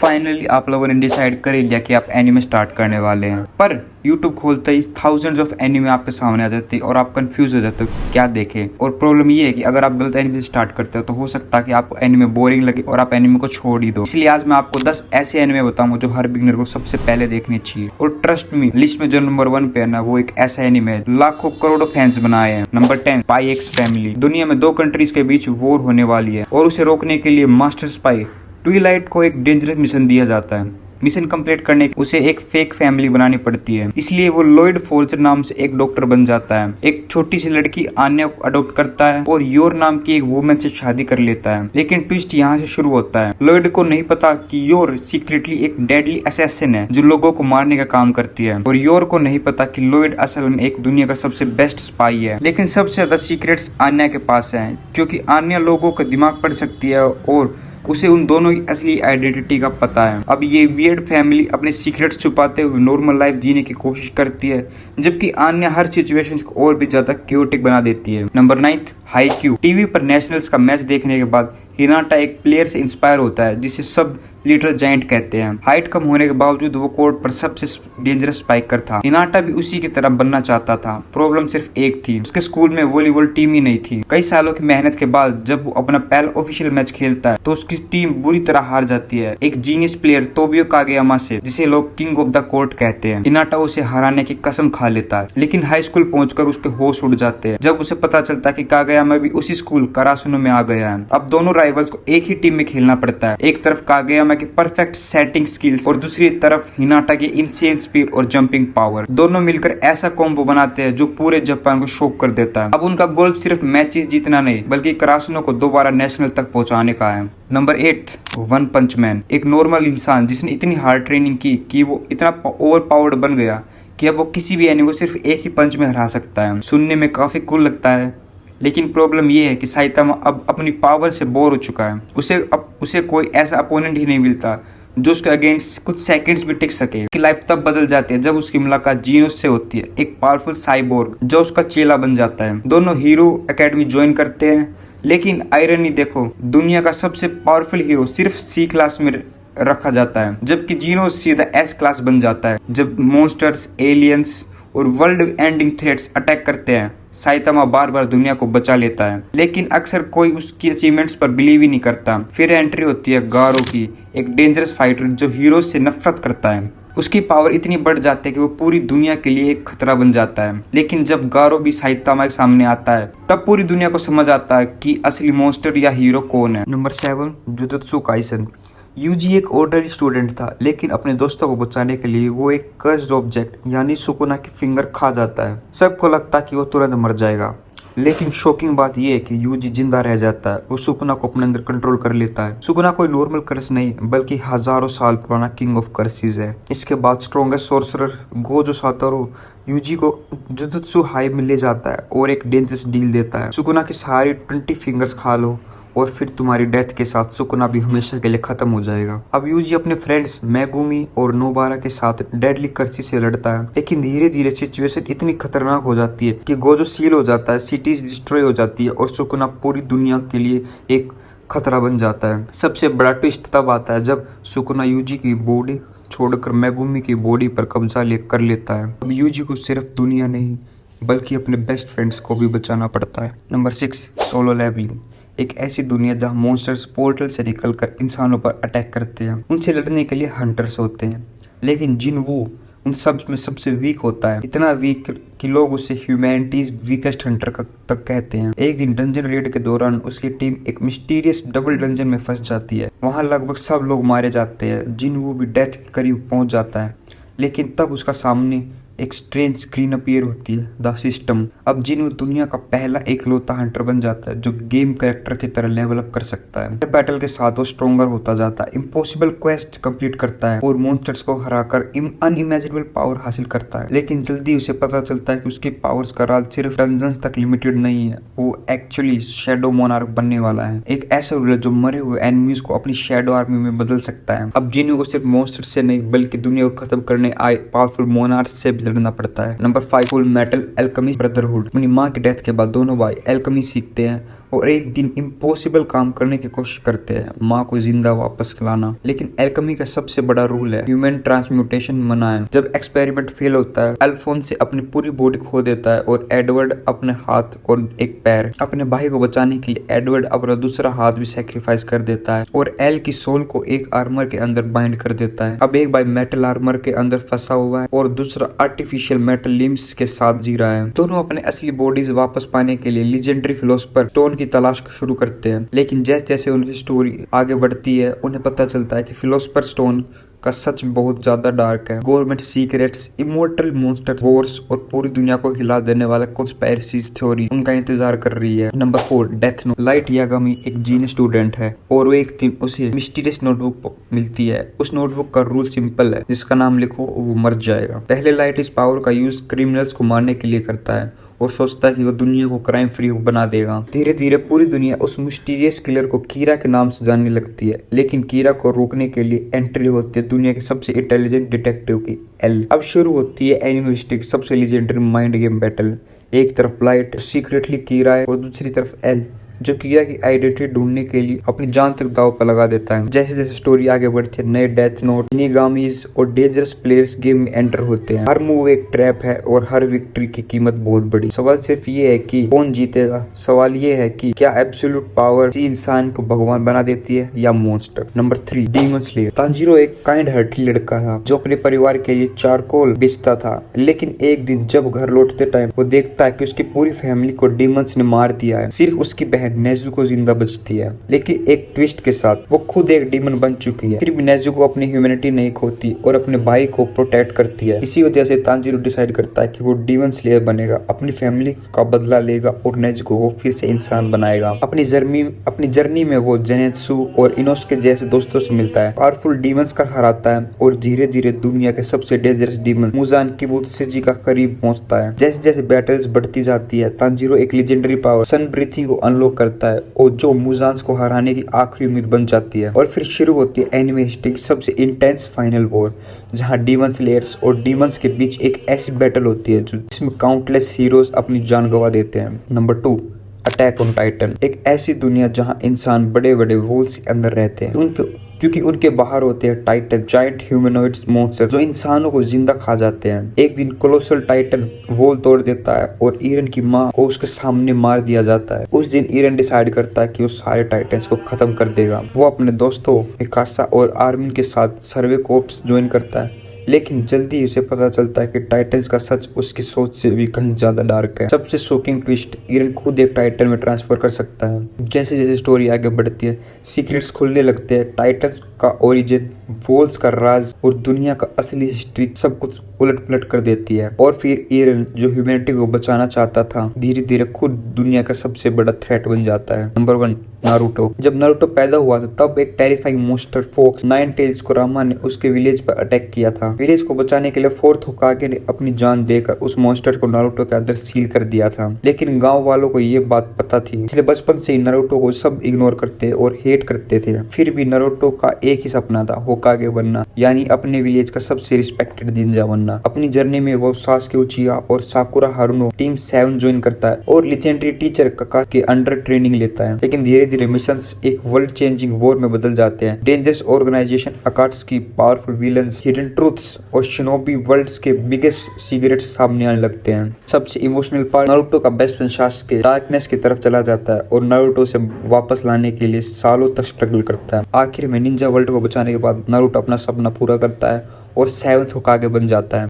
Finally आप लोगों ने डिसाइड कर ही लिया कि आप एनिमे स्टार्ट करने वाले हैं, पर यूट्यूब खोलते ही थाउजेंड्स ऑफ एनिमे आपके सामने आ जाते हैं और आप कंफ्यूज हो जाते हो क्या देखें। और प्रॉब्लम ये है कि अगर आप गलत एनिमे से स्टार्ट करते हो तो हो सकता है कि आपको एनिमे बोरिंग लगे और आप एनिमे को छोड़ ही दो। इसलिए आज मैं आपको 10 ऐसे एनिमे बताऊंगा जो हर बिगिनर को सबसे पहले देखनी चाहिए। और ट्रस्ट मी, लिस्ट में जो नंबर 1 पे है ना, वो एक ऐसा एनिमे है लाखों करोड़ों फैंस बनाए हैं। Number 10, spy x family. दुनिया में 2 कंट्रीज के बीच वॉर होने वाली है और उसे रोकने के लिए मास्टर स्पाई ट्विलाइट को एक डेंजरस मिशन दिया जाता है। मिशन कंप्लीट करने के उसे एक फेक फैमिली बनानी पड़ती है, इसलिए वो लॉयड फोर्जर नाम से एक डॉक्टर बन जाता है। एक छोटी सी लड़की आन्या को अडॉप्ट करता है और योर नाम की एक वुमेन से शादी कर लेता है। लेकिन ट्विस्ट यहाँ से शुरू होता है। लॉयड को नहीं पता कि योर सीक्रेटली एक डेडली असैसिन है जो लोगों को मारने का काम करती है, और योर को नहीं पता कि लॉयड असल में एक दुनिया का सबसे बेस्ट स्पाई है। लेकिन सबसे ज्यादा सीक्रेट्स आन्या के पास है, क्योंकि आन्या लोगों का दिमाग पढ़ सकती है और उसे उन दोनों की असली आइडेंटिटी का पता है। अब ये वियर्ड फैमिली अपने सीक्रेट्स छुपाते हुए नॉर्मल लाइफ जीने की कोशिश करती है, जबकि आन्या हर सिचुएशन को और भी ज्यादा क्योटिक बना देती है। Number 9, Haikyu. टीवी पर नेशनल्स का मैच देखने के बाद हिनाटा एक प्लेयर से इंस्पायर होता है जिसे सब लिटिल जायंट कहते हैं। हाइट कम होने के बावजूद वो कोर्ट पर सबसे डेंजरस स्पाइकर था। हिनाटा भी उसी की तरह बनना चाहता था। प्रॉब्लम सिर्फ एक थी, उसके स्कूल में वॉलीबॉल टीम ही नहीं थी। कई सालों की मेहनत के बाद जब वो अपना पहला ऑफिशियल मैच खेलता है तो उसकी टीम बुरी तरह हार जाती है एक जीनियस प्लेयर तोबियो कागेयामा से, जिसे लोग किंग ऑफ द कोर्ट कहते हैं। हिनाटा उसे हराने की कसम खा लेता है, लेकिन हाई स्कूल पहुंचकर उसके होश उड़ जाते हैं जब उसे पता चलता है कि कागेयामा भी उसी स्कूल करासुनो में आ गया है। अब दोनों राइवल्स को एक ही टीम में खेलना पड़ता है। एक तरफ कागेयामा की परफेक्ट सेटिंग स्किल्स और दूसरी तरफ हिनाटा की इनसेन स्पीड और जंपिंग पावर। दोनों मिलकर ऐसा कॉम्बो बनाते हैं जो पूरे जापान को शॉक कर देता है। अब उनका गोल सिर्फ मैचेस जीतना नहीं बल्कि करासुनो को दोबारा नेशनल तक पहुंचाने का है। नंबर 8, वन पंच मैन। एक नॉर्मल इंसान जिसने इतनी हार्ड ट्रेनिंग की कि वो इतना ओवर पावर्ड बन गया कि अब वो किसी भी एनिमी को सिर्फ एक ही पंच में हरा सकता है। सुनने में काफी कूल लगता है, लेकिन प्रॉब्लम ये है कि साइतामा अब अपनी पावर से बोर हो चुका है। उसे कोई ऐसा अपोनेंट ही नहीं मिलता जो उसके अगेंस्ट कुछ सेकंड्स भी टिक सके। उसकी लाइफ तब बदल जाती है जब उसकी मुलाकात जीनोस से होती है, एक पावरफुल साइबोर्ग जो उसका चेला बन जाता है। दोनों हीरो एकेडमी ज्वाइन करते हैं, लेकिन आयरनी देखो, दुनिया का सबसे पावरफुल हीरो सिर्फ सी क्लास में रखा जाता है, जबकि जीनोस सीधा एस क्लास बन जाता है। जब मॉन्स्टर्स, एलियंस और वर्ल्ड एंडिंग थ्रेट्स अटैक करते हैं, साइतामा बार बार दुनिया को बचा लेता है, लेकिन अक्सर कोई उसकी अचीवमेंट्स पर बिलीव ही नहीं करता। फिर एंट्री होती है गारो की, एक डेंजरस फाइटर जो हीरोज से नफरत करता है। उसकी पावर इतनी बढ़ जाती है कि वो पूरी दुनिया के लिए एक खतरा बन जाता है। लेकिन जब गारो भी साइतामा के सामने आता है तब पूरी दुनिया को समझ आता है कि असली मॉन्स्टर या हीरो कौन है। Number 7, jujutsu Kaisen. यूजी एक ऑर्डनरी स्टूडेंट था, लेकिन अपने दोस्तों को बचाने के लिए वो एक कर्स्ड ऑब्जेक्ट यानी सुकुना की फिंगर खा जाता है। सबको लगता कि वो तुरंत मर जाएगा, लेकिन शॉकिंग बात यह है कि यूजी जिंदा रह जाता है। वो सुकुना को अपने अंदर कंट्रोल कर लेता है। सुकुना कोई नॉर्मल कर्स नहीं बल्कि हजारों साल पुराना किंग ऑफ कर्सेस है। इसके बाद strongest sorcerer Gojo Satoru Yuji को जुजुत्सु हाई में ले जाता है और एक डेंजरस डील देता है। सुकुना की सारी 20 फिंगर्स खा लो और फिर तुम्हारी डेथ के साथ सुकुना भी हमेशा के लिए खत्म हो जाएगा। अब यूजी अपने फ्रेंड्स मेगुमी और नोबारा के साथ डेडली कर्सी से लड़ता है, लेकिन धीरे धीरे सिचुएशन इतनी खतरनाक हो जाती है कि गोजो सील हो जाता है, सिटीज डिस्ट्रॉय हो जाती है और सुकुना पूरी दुनिया के लिए एक खतरा बन जाता है। सबसे बड़ा ट्विस्ट तब आता है जब सुकुना यूजी की बॉडी छोड़कर मेगुमी की बॉडी पर कब्जा कर लेता है। अब यूजी को सिर्फ दुनिया नहीं बल्कि अपने बेस्ट फ्रेंड्स को भी बचाना पड़ता है। Number 6, Solo Leveling. एक ऐसी दुनिया जहाँ मॉन्स्टर्स पोर्टल से निकलकर इंसानों पर अटैक करते हैं। उनसे लड़ने के लिए हंटर्स होते हैं, लेकिन जिनवू उन सब में सबसे वीक होता है, इतना वीक कि लोग उसे ह्यूमैनिटीज वीकेस्ट हंटर तक कहते हैं। एक दिन डंजन रेड के दौरान उसकी टीम एक मिस्टीरियस डबल डंजन में फंस जाती है। वहाँ लगभग सब लोग मारे जाते हैं। जिनवू भी डेथ के करीब पहुँच जाता है, लेकिन तब उसका सामने एक स्ट्रेंज स्क्रीन अपीयर होती है, द सिस्टम। अब जिनवू दुनिया का पहला एकलौता हंटर बन जाता है जो गेम कैरेक्टर की तरह लेवल अप कर सकता है। बैटल के साथ वो स्ट्रॉन्गर होता जाता है, इम्पॉसिबल क्वेस्ट कंप्लीट करता है और मॉन्स्टर्स को हराकर अनइमेजिनेबल पावर हासिल करता है। लेकिन जल्दी उसे पता चलता है कि उसकी पावर्स का राज सिर्फ डंजन्स तक लिमिटेड नहीं है, वो एक्चुअली शैडो मोनार्क बनने वाला है, एक ऐसा रूलर जो मरे हुए एनिमीज को अपनी शैडो आर्मी में बदल सकता है। अब जिनवू को सिर्फ मॉन्स्टर्स से नहीं बल्कि दुनिया को खत्म करने आए पावरफुल मोनार्क से लड़ना पड़ता है। Number 5, full metal alchemist brotherhood. अपनी माँ की डेथ के बाद दोनों भाई एल्केमी सीखते हैं और एक दिन इम्पॉसिबल काम करने की कोशिश करते हैं, माँ को जिंदा वापस लाना। लेकिन एल्केमी का सबसे बड़ा रूल है ह्यूमन ट्रांसम्यूटेशन मना है। जब एक्सपेरिमेंट फेल होता है, अल्फोंस अपनी पूरी बॉडी खो देता है और एडवर्ड अपने हाथ और एक पैर। अपने भाई को बचाने के लिए एडवर्ड अपना दूसरा हाथ भी सेक्रीफाइस कर देता है और एल की सोल को एक आर्मर के अंदर बाइंड कर देता है। अब एक भाई मेटल आर्मर के अंदर फंसा हुआ है और दूसरा आर्टिफिशियल मेटल लिम्स के साथ जी रहा है। दोनों अपने असली बॉडीज वापस पाने के लिए लीजेंडरी फिलोसोफर स्टोन की तलाश शुरू करते हैं। लेकिन जैसे जैसे उनकी स्टोरी आगे बढ़ती है, उन्हें पता चलता है कि फिलोसोफर स्टोन का सच बहुत ज्यादा डार्क है। Government secrets, immortal monster, Wars और पूरी दुनिया को हिला देने वाला कॉन्स्पिरेसी थ्योरी उनका इंतजार कर रही है। Number 4, death note. Light Yagami एक जीनियस स्टूडेंट है और वो एक दिन उसे मिस्टीरियस नोटबुक मिलती है। उस नोटबुक का रूल सिंपल है, जिसका नाम लिखो वो मर जाएगा। पहले लाइट इस पावर का यूज क्रिमिनल्स को मारने के लिए करता है और सोचता है कि वो दुनिया को क्राइम फ्री बना देगा। धीरे धीरे पूरी दुनिया उस मिस्टीरियस किलर को कीरा के नाम से जानने लगती है। लेकिन कीरा को रोकने के लिए एंट्री होती है दुनिया के सबसे इंटेलिजेंट डिटेक्टिव की, एल। अब शुरू होती है एनिमिस्टिक सबसे लीजेंडरी माइंड गेम बैटल। एक तरफ लाइट सीक्रेटली कीरा है और दूसरी तरफ एल, जो कीरा की आइडेंटिटी ढूंढने के लिए अपनी जान तक दांव पर लगा देता है। जैसे जैसे स्टोरी आगे बढ़ती है, नए डेथ नोट, निगामीज और डेंजरस प्लेयर्स गेम में एंटर होते हैं। हर मूव एक ट्रैप है और हर विक्ट्री की कीमत बहुत बड़ी। सवाल सिर्फ ये है कि कौन जीतेगा। सवाल ये है कि क्या एब्सोल्यूट पावर किसी इंसान को भगवान बना देती है या monster. Number 3, demon slayer. Tanjiro एक काइंड हार्टेड लड़का था जो अपने परिवार के लिए चारकोल बेचता था। लेकिन एक दिन जब घर लौटते टाइम वो देखता है कि उसकी पूरी फैमिली को डीमंस ने मार दिया है। सिर्फ उसकी बहन नेजुको जिंदा बचती है, लेकिन एक ट्विस्ट के साथ। वो खुद एक डीमन बन चुकी है। फिर भी नेजुको अपनी ह्यूमैनिटी नहीं खोती और अपने भाई को प्रोटेक्ट करती है। इसी वजह से तांजीरो डिसाइड करता है कि वो डीमन स्लेयर बनेगा, अपनी फैमिली का बदला लेगा और नेजुको को फिर से इंसान बनाएगा। अपनी जर्नी में वो जेनेत्सु और इनोसुके जैसे दोस्तों से मिलता है, पावरफुल डीमंस का हराता है और धीरे धीरे दुनिया के सबसे डेंजरस डीमन मुजान किबुत्सेजी का करीब पहुंचता है। जैसे जैसे बैटल्स बढ़ती जाती है, तांजीरो एक लेजेंडरी पावर सन ब्रीथिंग को अनलॉक करता है और जो मुजान्स को हराने की आखिरी उम्मीद बन जाती है। और फिर शुरू होती है एनिमेस्टिक सबसे इंटेंस फाइनल वॉर, जहां डीमन स्लेयर्स और डीमंस के बीच एक ऐसी बैटल होती है जिसमें काउंटलेस हीरोज अपनी जान गंवा देते हैं। Number 2, attack on Titan. एक ऐसी दुनिया जहां इंसान बड़े बड़े वॉल्स के अंदर रहते हैं क्योंकि उनके बाहर होते हैं टाइटन, जायंट ह्यूमनॉइड्स मॉन्स्टर जो इंसानों को जिंदा खा जाते हैं। एक दिन कोलोसल टाइटन वॉल तोड़ देता है और ईरन की माँ को उसके सामने मार दिया जाता है। उस दिन ईरन डिसाइड करता है कि वो सारे टाइटन्स को खत्म कर देगा। वो अपने दोस्तों मिकासा और आर्मिन के साथ सर्वे कोर्प्स ज्वाइन करता है, लेकिन जल्दी उसे पता चलता है कि टाइटन्स का सच उसकी सोच से भी कहीं ज्यादा डार्क है। सबसे शॉकिंग ट्विस्ट, ईरन खुद एक टाइटन में ट्रांसफर कर सकता है। जैसे जैसे स्टोरी आगे बढ़ती है, सीक्रेट्स खुलने लगते हैं, टाइटन्स का ओरिजिन, वॉल्स का राज और दुनिया का असली हिस्ट्री सब कुछ उलट पलट कर देती है। और फिर ईरन जो ह्यूमैनिटी को बचाना चाहता था, धीरे धीरे खुद दुनिया का सबसे बड़ा थ्रेट बन जाता है। Number 1, Naruto. जब नारुतो पैदा हुआ था तब एक terrifying monster fox nine tails Kurama ने उसके विलेज पर अटैक किया था। विलेज को बचाने के लिए फोर्थ होकागे ने अपनी जान देकर उस मॉन्स्टर को नारुतो के अंदर सील कर दिया था। लेकिन गांव वालों को ये बात पता थी, इसलिए बचपन से ही नारुतो को सब इग्नोर करते और हेट करते थे। फिर भी नारुतो का एक ही सपना था, होकागे बनना, यानी अपने विलेज का सबसे रिस्पेक्टेड निंजा बनना। अपनी जर्नी में वो सासुके उचिहा और साकुरा हारुनो टीम 7 ज्वाइन करता है और लेजेंडरी टीचर काका के अंडर ट्रेनिंग लेता है। लेकिन धीरे धीरे मिशंस एक वर्ल्ड चेंजिंग वॉर में बदल जाते हैं। Dangerous organisation, Akatsuki, powerful villains, hidden truths और शिनोबी वर्ल्ड्स के बिगेस्ट सीक्रेट्स सामने आने लगते हैं। सबसे इमोशनल पार्ट, नारुतो का बेस्ट फ्रेंड सासुके डार्कनेस की तरफ चला जाता है और नारुतो से वापस लाने के लिए सालों तक स्ट्रगल करता है। आखिर में निंजा वर्ल्ड को बचाने के बाद नारुतो अपना सपना पूरा करता है और 7th होकागे बन जाता है।